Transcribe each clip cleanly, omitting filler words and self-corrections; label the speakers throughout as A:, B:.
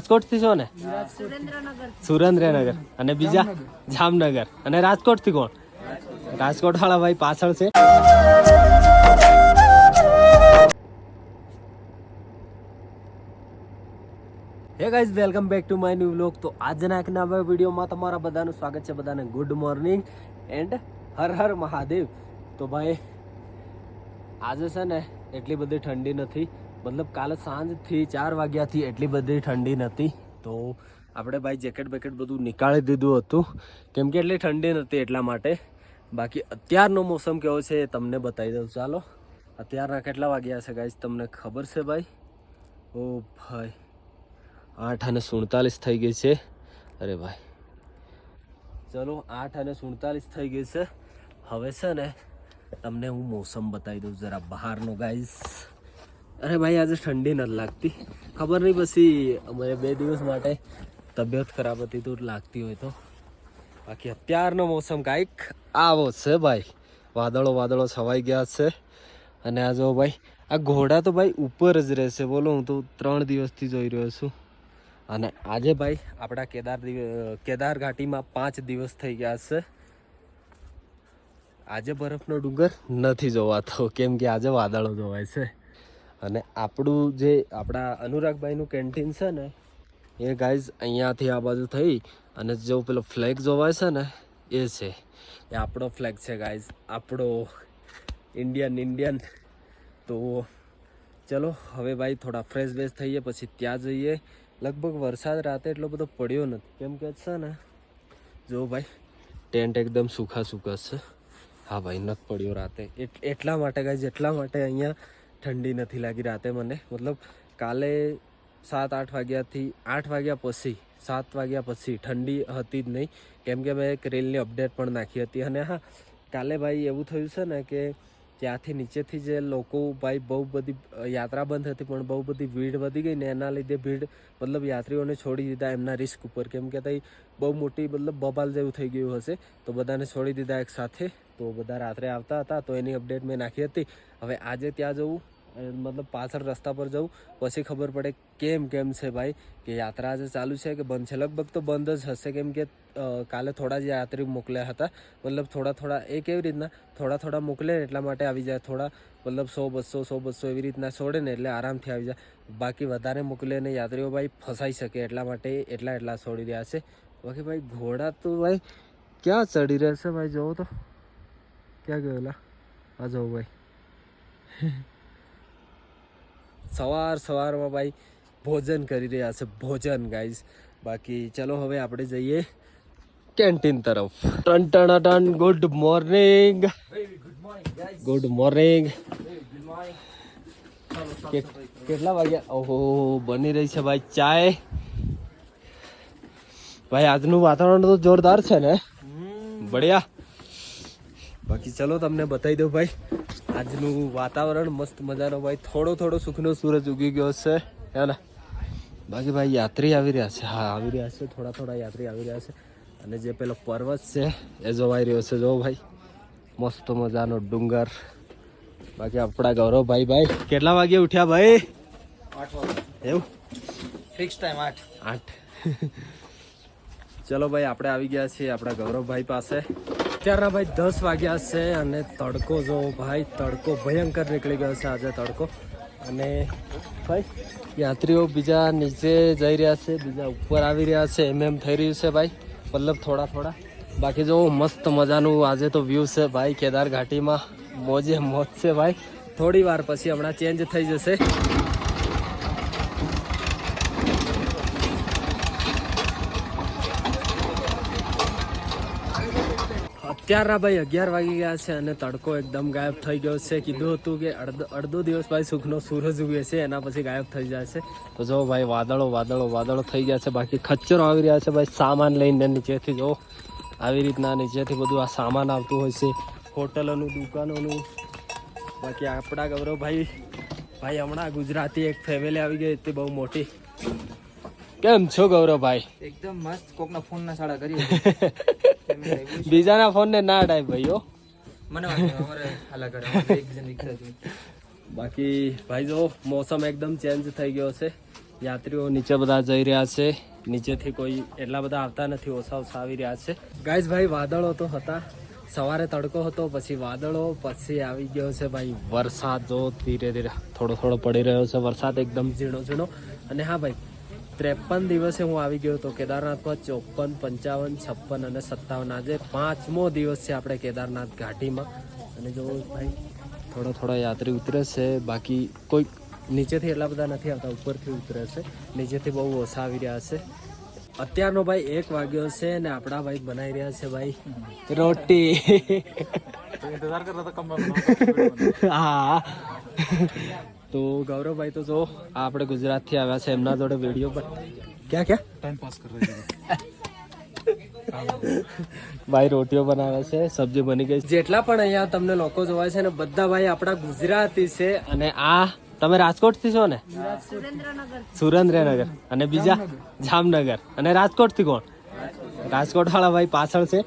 A: રાજકોટ થી છો ને? સુરેન્દ્રનગર. અને બીજા જામનગર. અને રાજકોટ થી કોણ? રાજકોટ વાળા ભાઈ પાછળ છે. Hey guys, welcome back to my new vlog. તો આજના એક નવા વિડીયોમાં તમારા બધાનું સ્વાગત છે. બધાને good morning and her Har Mahadev. તો ભાઈ આજે છે ને એટલી બધી ઠંડી નથી, મતલબ કાલે સાંજથી 4 વાગ્યાથી એટલી બધી ઠંડી નથી. તો આપણે ભાઈ જેકેટ બેકેટ બધું નીકાળી દીધું હતું, કેમ કે એટલી ઠંડી નથી એટલા માટે. બાકી અત્યારનો મોસમ કેવો છે એ તમને બતાવી દઉં. ચાલો, અત્યારના કેટલા વાગ્યા છે ગાઈઝ તમને ખબર છે ભાઈ? ઓ ભાઈ 8:47 થઈ ગઈ છે. અરે ભાઈ ચલો 8:47 થઈ ગઈ છે. હવે છે ને તમને હું મોસમ બતાવી દઉં જરા બહારનો ગાઈઝ. અરે ભાઈ આજે ઠંડી નથી લાગતી, ખબર નહીં પછી અમારે 2 દિવસ માટે તબિયત ખરાબ હતી તો લાગતી હોય તો. બાકી અત્યારનો મોસમ કાંઈક આવો છે ભાઈ. વાદળો છવાઈ ગયા છે. અને આ જો ભાઈ આ ઘોડા તો ભાઈ ઉપર જ રહેશે. બોલો, હું તો 3 દિવસથી જોઈ રહ્યો છું. અને આજે ભાઈ આપણા કેદાર ઘાટીમાં 5 દિવસ થઈ ગયા છે. આજે બરફનો ડુંગર નથી જોવાતો, કેમ કે આજે વાદળો જોવાય છે. અને આપણું જે આપણા અનુરાગભાઈનું કેન્ટીન છે ને એ ગાઈઝ અહીંયાથી આ બાજુ થઈ અને જો પેલો ફ્લેગ જોવાય છે ને એ છે, એ આપણો ફ્લેગ છે ગાઈઝ, આપણો ઇન્ડિયન. તો ચલો હવે ભાઈ થોડા ફ્રેશ બેશ થઈએ પછી ત્યાં જઈએ. લગભગ વરસાદ રાતે એટલો બધો પડ્યો નથી, કેમ કે છે ને જો ભાઈ ટેન્ટ એકદમ સૂખા છે. હા ભાઈ નથી પડ્યો રાતે, એટલા માટે ગાઈઝ, એટલા માટે અહીંયા ઠંડી નથી લાગી રાતે મને. મતલબ કાલે 7-8 વાગ્યાથી 8 વાગ્યા પછી 7 વાગ્યા પછી ઠંડી હતી જ નહીં, કેમ કે મેં એક રેલની અપડેટ પણ નાખી હતી. અને હા, કાલે ભાઈ એવું થયું છે ને કે ત્યાંથી નીચેથી જે લોકો ભાઈ બહુ બધી યાત્રા બંધ હતી પણ બહુ બધી ભીડ વધી ગઈ ને એના લીધે ભીડ મતલબ યાત્રીઓને છોડી દીધા એમના રિસ્ક ઉપર, કેમ કે ત્યાં બહુ મોટી મતલબ બબાલ જેવું થઈ ગયું હશે તો બધાને છોડી દીધા એક સાથે. તો બધા રાત્રે આવતા હતા તો એની અપડેટ મેં નાખી હતી. હવે આજે ત્યાં જવું મતલબ પાછળ રસ્તા પર જવું પછી ખબર પડે કેમ છે ભાઈ, કે યાત્રા આજે ચાલુ છે કે બંધ છે. લગભગ તો બંધ જ હશે, કેમ કે કાલે થોડા જ યાત્રી મોકલ્યા હતા. મતલબ થોડા એ કેવી રીતના થોડા મોકલે એટલા માટે આવી જાય. થોડા મતલબ 100-200 એવી રીતના છોડે ને એટલે આરામથી આવી જાય. બાકી વધારે મોકલે ને યાત્રીઓ ભાઈ ફસાઈ શકે એટલા માટે એટલા છોડી રહ્યા છે. બાકી ભાઈ ઘોડા તો ભાઈ ક્યાં ચડી રહેશે ભાઈ, જોવો તો ક્યાં ગયેલા. આ જવું ભાઈ સવારમાં ભાઈ ભોજન કરી રહ્યા છે, ભોજન ગાઈઝ. બાકી ચલો હવે આપણે જઈએ કેન્ટીન તરફ. ટન ગુડ મોર્નિંગ. કેટલા વાગ્યા? ઓહો બની રહી છે ભાઈ ચાય. ભાઈ આજનું વાતાવરણ તો જોરદાર છે ને, બઢિયા. બાકી ચલો તમને બતાવી દઉં ભાઈ આજનું વાતાવરણ મસ્ત મજાનો ભાઈ. થોડો સુખનો સૂરજ ઉગી ગયો છે હે ને. બાકી ભાઈ યાત્રી આવી રહ્યા છે, હા આવી રહ્યા છે, થોડા યાત્રી આવી રહ્યા છે. અને જે પેલો પર્વત છે એ જોવાઈ રહ્યો છે, જો ભાઈ મસ્ત મજાનો ડુંગર. બાકી આપણા ગૌરવભાઈ કેટલા વાગે ઉઠ્યા ભાઈ? 8 વાગે. એવું ફિક્સ ટાઈમ 8. ચલો ભાઈ આપણે આવી ગયા છીએ આપણા ગૌરવભાઈ પાસે. અત્યારના ભાઈ 10 વાગ્યા છે અને તડકો જો ભાઈ, તડકો ભયંકર નીકળી ગયો છે આજે તડકો. અને ભાઈ યાત્રીઓ બીજા નીચે જઈ રહ્યા છે, બીજા ઉપર આવી રહ્યા છે, એમ થઈ રહ્યું છે ભાઈ, મતલબ થોડા. બાકી જો મસ્ત મજાનું આજે તો વ્યૂ છે ભાઈ કેદાર ઘાટીમાં. મોજ છે ભાઈ. થોડી વાર પછી હમણાં ચેન્જ થઈ જશે. અત્યારના ભાઈ 11 વાગી ગયા છે અને તડકો એકદમ ગાયબ થઈ ગયો છે. કીધું હતું કે અડધો દિવસ ભાઈ સુખનો સૂરજ ઉગે છે, એના પછી ગાયબ થઈ જાય છે. તો જો ભાઈ વાદળો થઈ ગયા છે. બાકી ખચ્ચરો આવી રહ્યા છે ભાઈ સામાન લઈને નીચેથી. જો આવી રીતના નીચેથી બધું આ સામાન આવતું હોય છે, હોટલોનું, દુકાનોનું. બાકી આપણા ગૌરવભાઈ હમણાં ગુજરાતી એક ફેમિલી આવી ગઈ હતી બહુ મોટી. કેમ છો ગૌરવભાઈ?
B: એકદમ મસ્ત. કોકના ફોન ના સાડા કરીએ
A: બીજાના ફોન ને ના અડાય ભાઈઓ.
B: મને
A: બાકી ભાઈ જો મોસમ એકદમ ચેન્જ થઈ ગયો છે. યાત્રીઓ નીચે બધા જઈ રહ્યા છે. નીચેથી કોઈ એટલા બધા આવતા નથી, ઓછા ઓછા આવી રહ્યા છે. ગાઈઝ ભાઈ વાદળો તો હતા, સવારે તડકો હતો, પછી વાદળો, પછી આવી ગયો છે ભાઈ વરસાદ. જો ધીરે ધીરે થોડો થોડો પડી રહ્યો છે વરસાદ, એકદમ ઝીણો ઝીણો. અને હા ભાઈ 53 દિવસે હું આવી ગયો હતો કેદારનાથમાં. 54, 55, 56 અને 57. આજે 5મો દિવસ છે આપણે કેદારનાથ ઘાટીમાં. અને જો ભાઈ થોડો થોડો યાત્રી ઉતરે છે, બાકી કોઈ નીચેથી એટલા બધા નથી આવતા, ઉપરથી ઉતરે છે. નીચેથી બહુ ઓછા આવી રહ્યા છે. અત્યારનો ભાઈ 1 વાગ્યો છે ને આપણા ભાઈ બનાવી રહ્યા છે ભાઈ રોટી. હા તો ગૌરવભાઈ તો જો આપણે ગુજરાતથી આવ્યા છે, એમના જોડે વિડીયો પર ક્યાં ક્યાં ટાઈમ પાસ ભાઈ રોટીઓ બનાવે છે, સબ્જી બની ગઈ. જેટલા પણ અહીંયા તમને લોકો જોવાય છે ને બધા ભાઈ આપણા ગુજરાતી છે. અને આ તમે રાજકોટ થી છો ને? સુરેન્દ્રનગર. અને બીજા જામનગર. અને રાજકોટ થી કોણ? રાજકોટ વાળા ભાઈ પાછળ છે.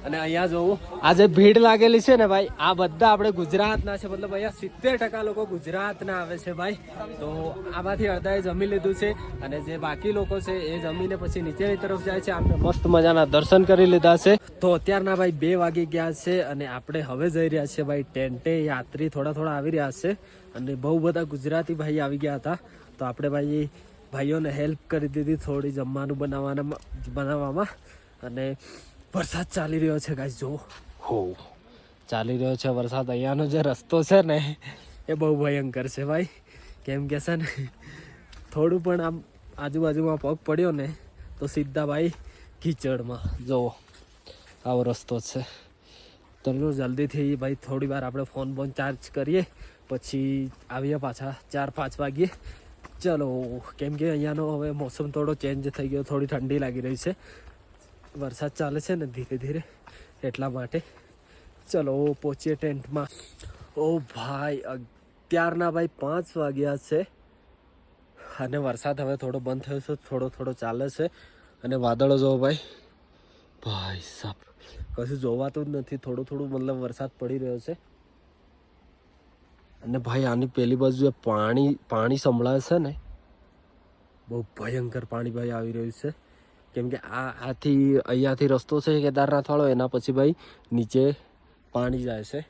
A: અને અહીંયા જોવું આ જે ભીડ લાગેલી છે ને ભાઈ, આ બધા આપણે ગુજરાતના છે. મતલબ અહીંયા 70% લોકો ગુજરાતના આવે છે ભાઈ. તો આમાંથી અડધાએ જમી લીધું છે અને જે બાકી લોકો છે એ જમીને પછી નીચેની તરફ જાય છે. આપણે મસ્ત મજાના દર્શન કરી લીધા છે. તો અત્યારના ભાઈ 2 વાગી ગયા છે અને આપણે હવે જઈ રહ્યા છીએ ભાઈ ટેન્ટે. યાત્રી થોડા થોડા આવી રહ્યા છે અને બહુ બધા ગુજરાતી ભાઈ આવી ગયા હતા. તો આપણે ભાઈઓને હેલ્પ કરી દીધી થોડી જમવાનું બનાવવામાં. અને વરસાદ ચાલી રહ્યો છે ગાઈસ, જો હો ચાલી રહ્યો છે વરસાદ. અહીંયાનો જે રસ્તો છે ને એ બહુ ભયંકર છે ભાઈ. કેમ કે છે ને થોડું પણ આમ આજુબાજુમાં પગ પડ્યો ને તો સીધા ભાઈ કીચડમાં. જુઓ આવો રસ્તો છે. ચલો જલ્દીથી ભાઈ થોડી વાર આપણે ફોન ચાર્જ કરીએ, પછી આવીએ પાછા 4-5 વાગ્યે. ચલો, કેમ કે અહીંયાનો હવે મોસમ થોડો ચેન્જ થઈ ગયો, થોડી ઠંડી લાગી રહી છે. વરસાદ ચાલે છે ને ધીરે ધીરે, એટલા માટે. ચલો પહોંચીએ ટેન્ટમાં. ઓ ભાઈ અત્યારના ભાઈ 5 વાગ્યા છે અને વરસાદ હવે થોડો બંધ થયો છે, થોડો થોડો ચાલે છે. અને વાદળો જો ભાઈ સાહેબ કશું જોવાતું જ નથી. થોડું થોડું મતલબ વરસાદ પડી રહ્યો છે. અને ભાઈ આની પેલી બાજુ પાણી સંભળાય છે ને, બહુ ભયંકર પાણી ભાઈ આવી રહ્યું છે. કેમ કે અહીંયાથી રસ્તો છે કેદારનાથ વાળો, એના પછી ભાઈ નીચે પાણી જાય છે.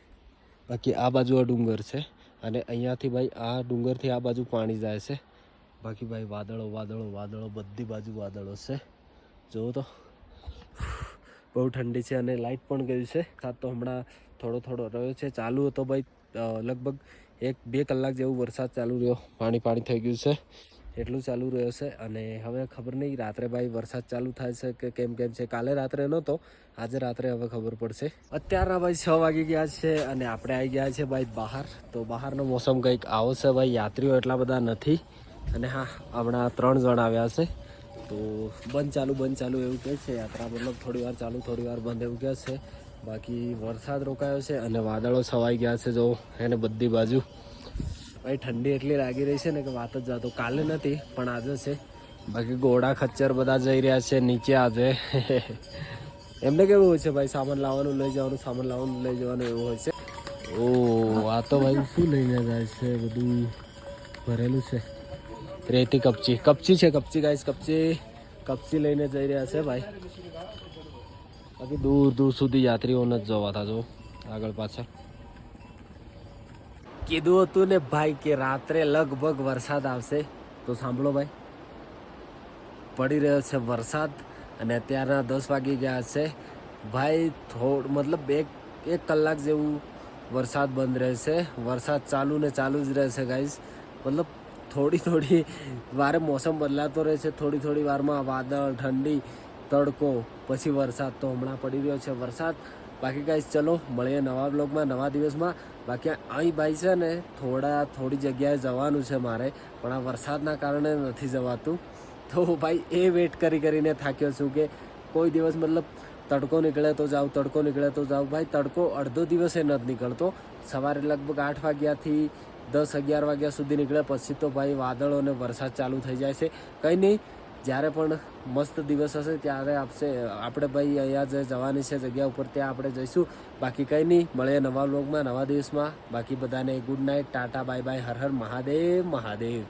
A: બાકી આ બાજુ આ ડુંગર છે અને અહીંયાથી ભાઈ આ ડુંગરથી આ બાજુ પાણી જાય છે. બાકી ભાઈ વાદળો વાદળો વાદળો, બધી બાજુ વાદળો છે. જુઓ તો બહુ ઠંડી છે અને લાઇટ પણ ગઈ છે. ખાસ તો હમણાં થોડો થોડો રહ્યો છે. ચાલુ હતો ભાઈ લગભગ 1-2 કલાક જેવું વરસાદ ચાલુ રહ્યો. પાણી થઈ ગયું છે, એટલું ચાલુ રહ્યો છે. અને હવે ખબર નહીં રાત્રે ભાઈ વરસાદ ચાલુ થાય છે કે કેમ છે. કાલે રાત્રે નહોતો, આજે રાત્રે હવે ખબર પડશે. અત્યારના ભાઈ 6 વાગી ગયા છે અને આપણે આવી ગયા છે ભાઈ બહાર. તો બહારનો મોસમ કંઈક આવો છે ભાઈ. યાત્રીઓ એટલા બધા નથી. અને હા, હમણાં 3 જણ આવ્યા છે. તો બંધ ચાલુ એવું કહે છે યાત્રા. મતલબ થોડી વાર ચાલુ થોડી વાર બંધ એવું કહે છે. બાકી વરસાદ રોકાયો છે અને વાદળો છવાઈ ગયા છે જો એને બધી બાજુ. ભાઈ ઠંડી એટલી લાગી રહી છે ને કે વાત જ જાતો. કાલે નથી પણ આજે છે. બાકી ઘોડા ખચ્ચર બધા જઈ રહ્યા છે નીચે આજે. એમને કેવું હોય છે ભાઈ, સામાન લાવવાનું લઈ જવાનું એવું હોય છે. ઓ આ તો ભાઈ શું લઈને જાય છે, બધું ભરેલું છે. રેતી કપચી ગાઈસ, કપચી લઈને જઈ રહ્યા છે ભાઈ. બાકી દૂર સુધી યાત્રીઓને જ જવાતા જો આગળ પાછળ. કીધું હતું ને ભાઈ કે રાત્રે લગભગ વરસાદ આવશે. તો સાંભળો ભાઈ, પડી રહ્યો છે વરસાદ અને અત્યારના 10 વાગી ગયા છે ભાઈ. મતલબ એક કલાક જેવું વરસાદ બંધ રહેશે. વરસાદ ચાલુ જ રહેશે ગાઈસ. મતલબ થોડી વારે મોસમ બદલાતો રહે છે. થોડી વારમાં વાદળ, ઠંડી, તડકો, પછી વરસાદ. તો હમણાં પડી રહ્યો છે વરસાદ. બાકી ગાઈસ ચલો મળીએ નવા બ્લોગમાં, નવા દિવસમાં. બાકી અહીં ભાઈ છે ને થોડી જગ્યાએ જવાનું છે મારે, પણ આ વરસાદના કારણે નથી જવાતું. તો ભાઈ એ વેટ કરીને થાક્યો છું કે કોઈ દિવસ મતલબ તડકો નીકળે તો જાઉં. ભાઈ તડકો અડધો દિવસે નથી નીકળતો. સવારે લગભગ 8 વાગ્યાથી 10-11 વાગ્યા સુધી નીકળે, પછી તો ભાઈ વાદળો અને વરસાદ ચાલુ થઈ જાય છે. કંઈ નહીં, જ્યારે પણ મસ્ત દિવસ હશે ત્યારે આપણે ભાઈ અહીંયા જે જવાની છે જગ્યા ઉપર ત્યાં આપણે જઈશું. બાકી કંઈ નહીં, મળીએ નવા વ્લોગમાં, નવા દિવસમાં. બાકી બધાને good night, tata, bye bye, Har Har Mahadev.